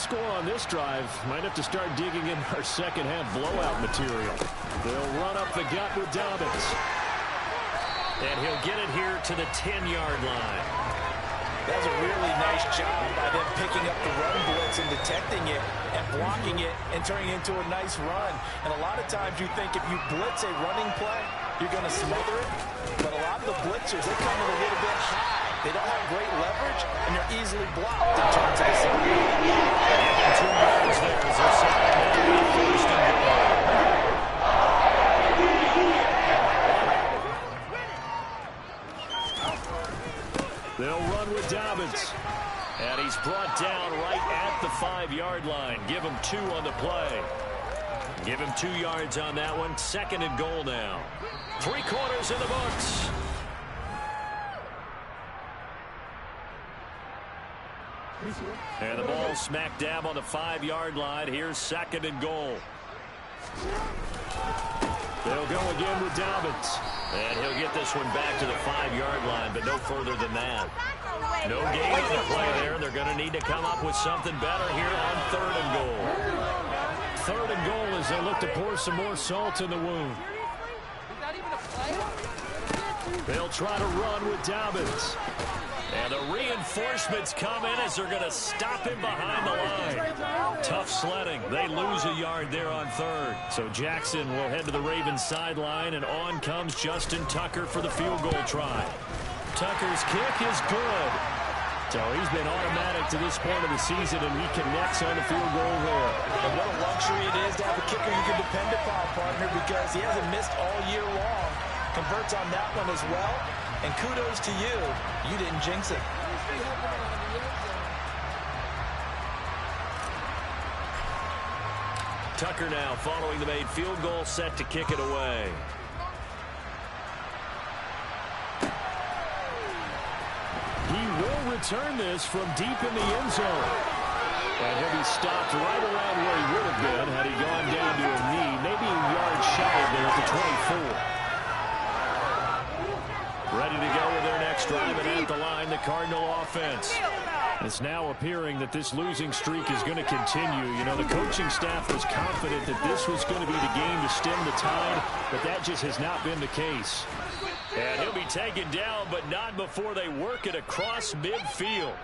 score on this drive. Might have to start digging in our second half blowout material. They'll run up the gut with Dobbins. And he'll get it here to the 10-yard line. That was a really nice job by them picking up the run blitz and detecting it and blocking it and turning it into a nice run. And a lot of times you think if you blitz a running play, you're going to smother it. But a lot of the blitzers, they come in a little bit high. They don't have great leverage, and they're easily blocked in terms of the side. Given 2 yards there as they're set up first and goal. They'll run with Dobbins. And he's brought down right at the 5-yard line. Give him 2 on the play. Give him 2 yards on that one. Second and goal now. 3 quarters in the books. And the ball smack dab on the 5-yard line. Here's second and goal. They'll go again with Dobbins. And he'll get this one back to the 5-yard line, but no further than that. No gain on the play there. They're going to need to come up with something better here on third and goal. Third and goal as they look to pour some more salt in the wound. They'll try to run with Dobbins. And the reinforcements come in as they're going to stop him behind the line. Tough sledding. They lose a yard there on third. So Jackson will head to the Ravens sideline, and on comes Justin Tucker for the field goal try. Tucker's kick is good. So he's been automatic to this point of the season, and he connects on the field goal there. And what a luxury it is to have a kicker you can depend upon, partner, because he hasn't missed all year long. Converts on that one as well. And kudos to you. You didn't jinx it. Tucker now following the made field goal, set to kick it away. He will return this from deep in the end zone. And he'll be stopped right around where he would have been had he gone down to a knee, maybe a yard shy there at the 24. Ready to go with their next drive, and at the line, the Cardinal offense. It's now appearing that this losing streak is going to continue. You know, the coaching staff was confident that this was going to be the game to stem the tide, but that just has not been the case. And he'll be taken down, but not before they work it across midfield.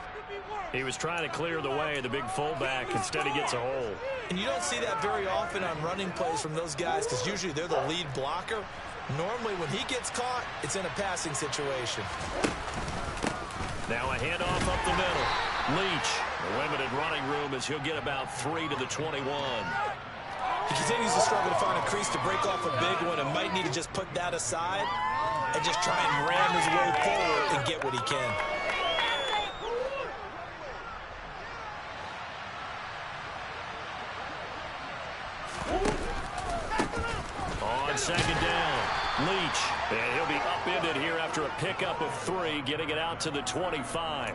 He was trying to clear the way, the big fullback. Instead, he gets a hole. And you don't see that very often on running plays from those guys because usually they're the lead blocker. Normally, when he gets caught, it's in a passing situation. Now a handoff up the middle. Leach, the limited running room as he'll get about 3 to the 21. He continues to struggle to find a crease to break off a big one and might need to just put that aside and just try and ram his way forward and get what he can. On second down, Leach. And he'll be upended here after a pickup of 3, getting it out to the 25.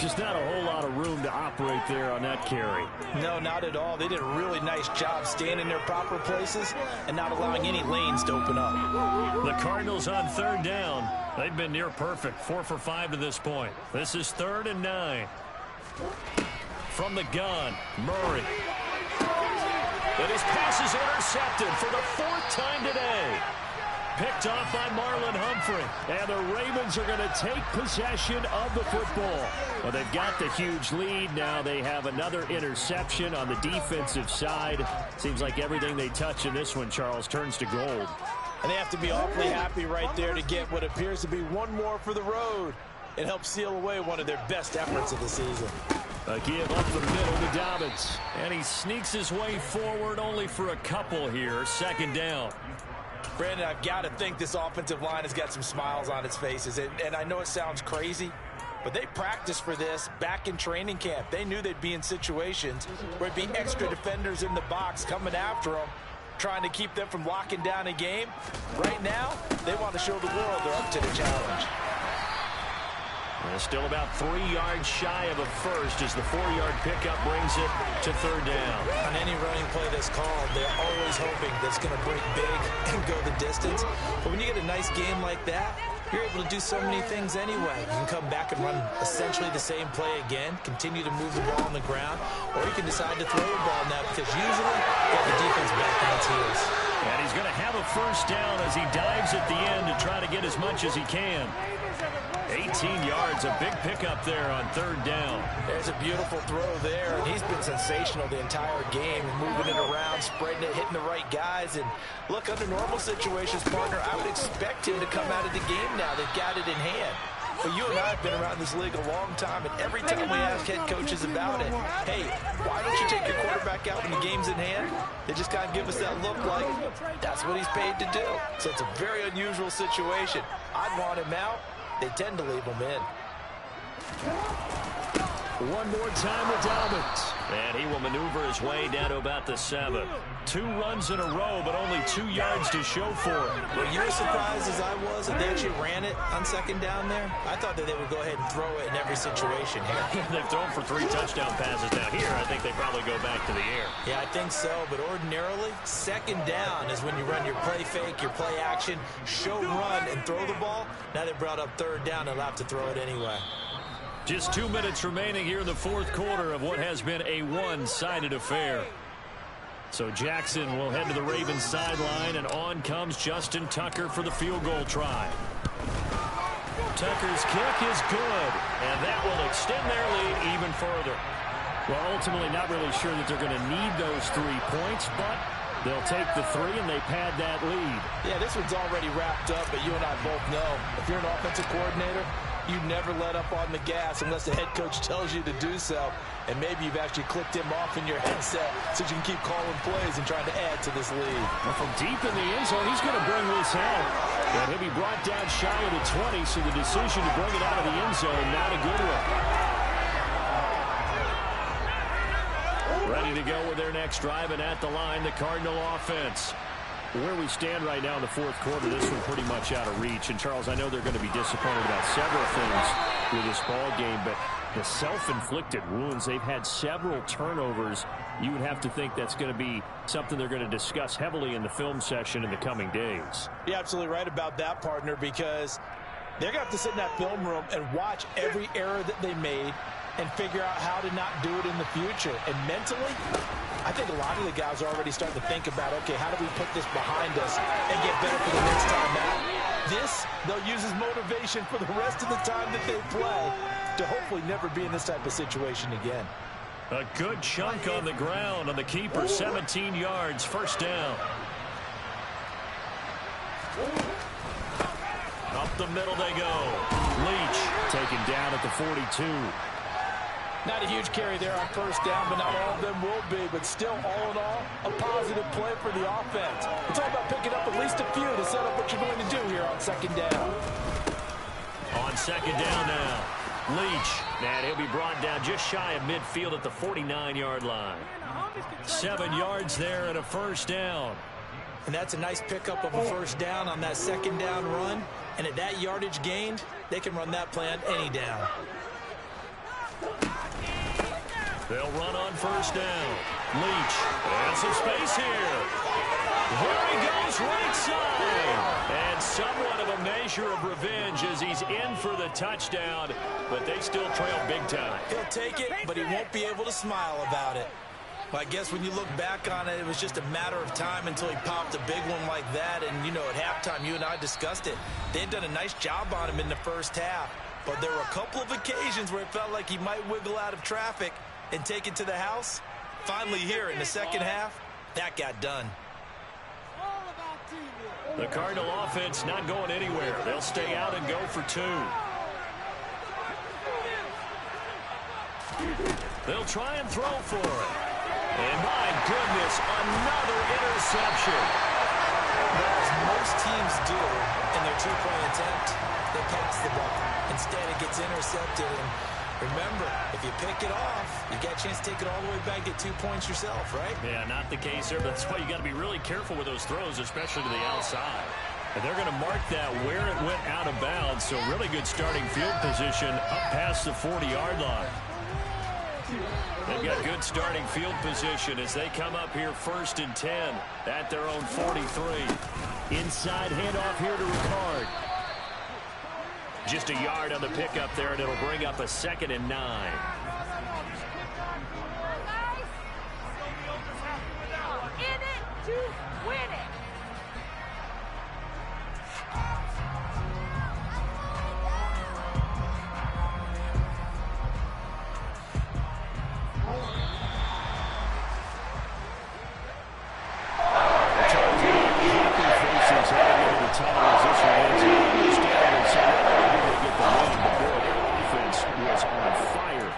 Just not a whole lot of room to operate there on that carry. No, not at all. They did a really nice job staying in their proper places and not allowing any lanes to open up. The Cardinals on third down. They've been near perfect, 4 for 5 to this point. This is 3rd and 9. From the gun, Murray. And his pass is intercepted for the 4th time today. Picked off by Marlon Humphrey. And the Ravens are going to take possession of the football. Well, they've got the huge lead. Now they have another interception on the defensive side. Seems like everything they touch in this one, Charles, turns to gold. And they have to be awfully happy right there to get what appears to be one more for the road. It helps seal away one of their best efforts of the season. A give up the middle to Dobbins. And he sneaks his way forward only for a couple here. Second down. Brandon, I've got to think this offensive line has got some smiles on its faces. And I know it sounds crazy, but they practiced for this back in training camp. They knew they'd be in situations where it'd be extra defenders in the box coming after them, trying to keep them from locking down a game. Right now, they want to show the world they're up to the challenge. Well, still about 3 yards shy of a first as the 4-yard pickup brings it to third down. On any running play that's called, they're always hoping that's going to break big and go the distance. But when you get a nice game like that, you're able to do so many things anyway. You can come back and run essentially the same play again, continue to move the ball on the ground, or you can decide to throw the ball now because usually you have the defense back on its heels. And he's going to have a first down as he dives at the end to try to get as much as he can. 18 yards, a big pickup there on third down. There's a beautiful throw there, and he's been sensational the entire game, moving it around, spreading it, hitting the right guys. And look, under normal situations, partner, I would expect him to come out of the game now. They've got it in hand. But you and I have been around this league a long time, and every time we ask head coaches about it, hey, why don't you take your quarterback out when the game's in hand? They just kind of give us that look like that's what he's paid to do. So it's a very unusual situation. I'd want him out. They tend to leave him in. One more time with Dobbins. And he will maneuver his way down to about the 7. 2 runs in a row, but only 2 yards to show for it. Were you as surprised as I was that they actually ran it on second down there? I thought that they would go ahead and throw it in every situation here. They've thrown for 3 touchdown passes now. Here, I think they probably go back to the air. Yeah, I think so, but ordinarily, second down is when you run your play fake, your play action, show run, and throw the ball. Now they brought up third down, they'll have to throw it anyway. Just 2 minutes remaining here in the fourth quarter of what has been a one-sided affair. So Jackson will head to the Ravens sideline, and on comes Justin Tucker for the field goal try. Tucker's kick is good, and that will extend their lead even further. Well, ultimately not really sure that they're going to need those 3 points, but they'll take the 3 and they pad that lead. Yeah, this one's already wrapped up, but you and I both know if you're an offensive coordinator, you never let up on the gas unless the head coach tells you to do so. And maybe you've actually clicked him off in your headset so you can keep calling plays and trying to add to this lead. Well, from deep in the end zone, he's going to bring this out. And he'll be brought down shy of the 20, so the decision to bring it out of the end zone, not a good one. Ready to go with their next drive, and at the line, the Cardinal offense. Where we stand right now in the fourth quarter, this one pretty much out of reach. And, Charles, I know they're going to be disappointed about several things with this ball game, but the self-inflicted wounds, they've had several turnovers. You would have to think that's going to be something they're going to discuss heavily in the film session in the coming days. You're absolutely right about that, partner, because they're going to have to sit in that film room and watch every error that they made and figure out how to not do it in the future. And mentally, I think a lot of the guys are already starting to think about, okay, how do we put this behind us and get better for the next time out? This, they'll use as motivation for the rest of the time that they play to hopefully never be in this type of situation again. A good chunk on the ground on the keeper, 17 yards, first down. Up the middle they go. Leach taken down at the 42. Not a huge carry there on first down, but not all of them will be. But still, all in all, a positive play for the offense. It's all about picking up at least a few to set up what you're going to do here on second down. On second down now, Leach. And he'll be brought down just shy of midfield at the 49-yard line. 7 yards there and a first down. And that's a nice pickup of a first down on that second down run. And at that yardage gained, they can run that play on any down. They'll run on first down. Leach has some space here. There he goes right side. And somewhat of a measure of revenge as he's in for the touchdown, but they still trail big time. He'll take it, but he won't be able to smile about it. Well, I guess when you look back on it, it was just a matter of time until he popped a big one like that. And, you know, at halftime, you and I discussed it. They'd done a nice job on him in the first half. But there were a couple of occasions where it felt like he might wiggle out of traffic and take it to the house. Finally here in the second half, that got done. The Cardinal offense not going anywhere. They'll stay out and go for 2. They'll try and throw for it. And my goodness, another interception. As most teams do in their two-point attempt, they pass the ball. Instead, it gets intercepted. And remember, if you pick it off, you got a chance to take it all the way back, get 2 points yourself, right? Yeah, not the case there. That's why you got to be really careful with those throws, especially to the outside. And they're going to mark that where it went out of bounds. So really good starting field position up past the 40-yard line. They've got good starting field position as they come up here 1st and 10 at their own 43. Inside handoff here to Ricard. Just a yard on the pickup there, and it'll bring up a 2nd and 9. In it to win it.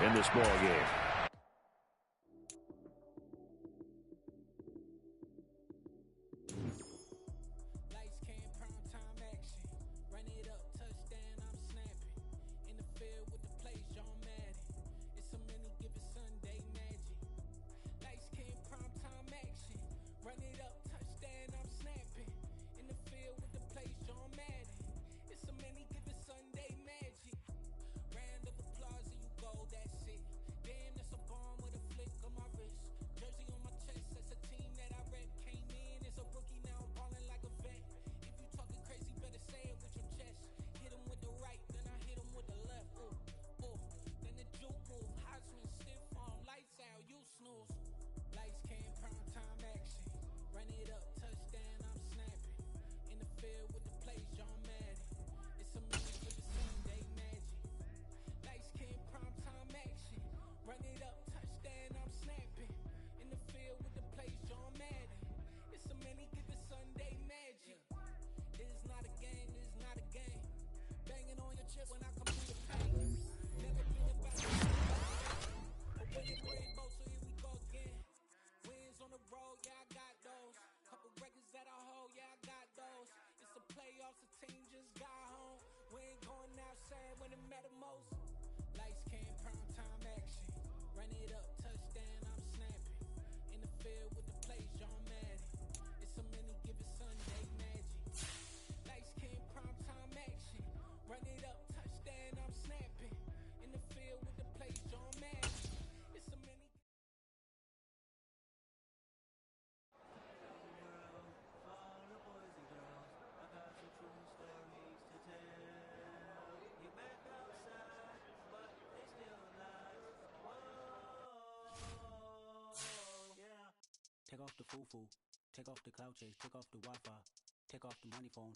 In this ball game. Take off the foo-foo, take off the cloud chase, take off the Wi-Fi, take off the money phone.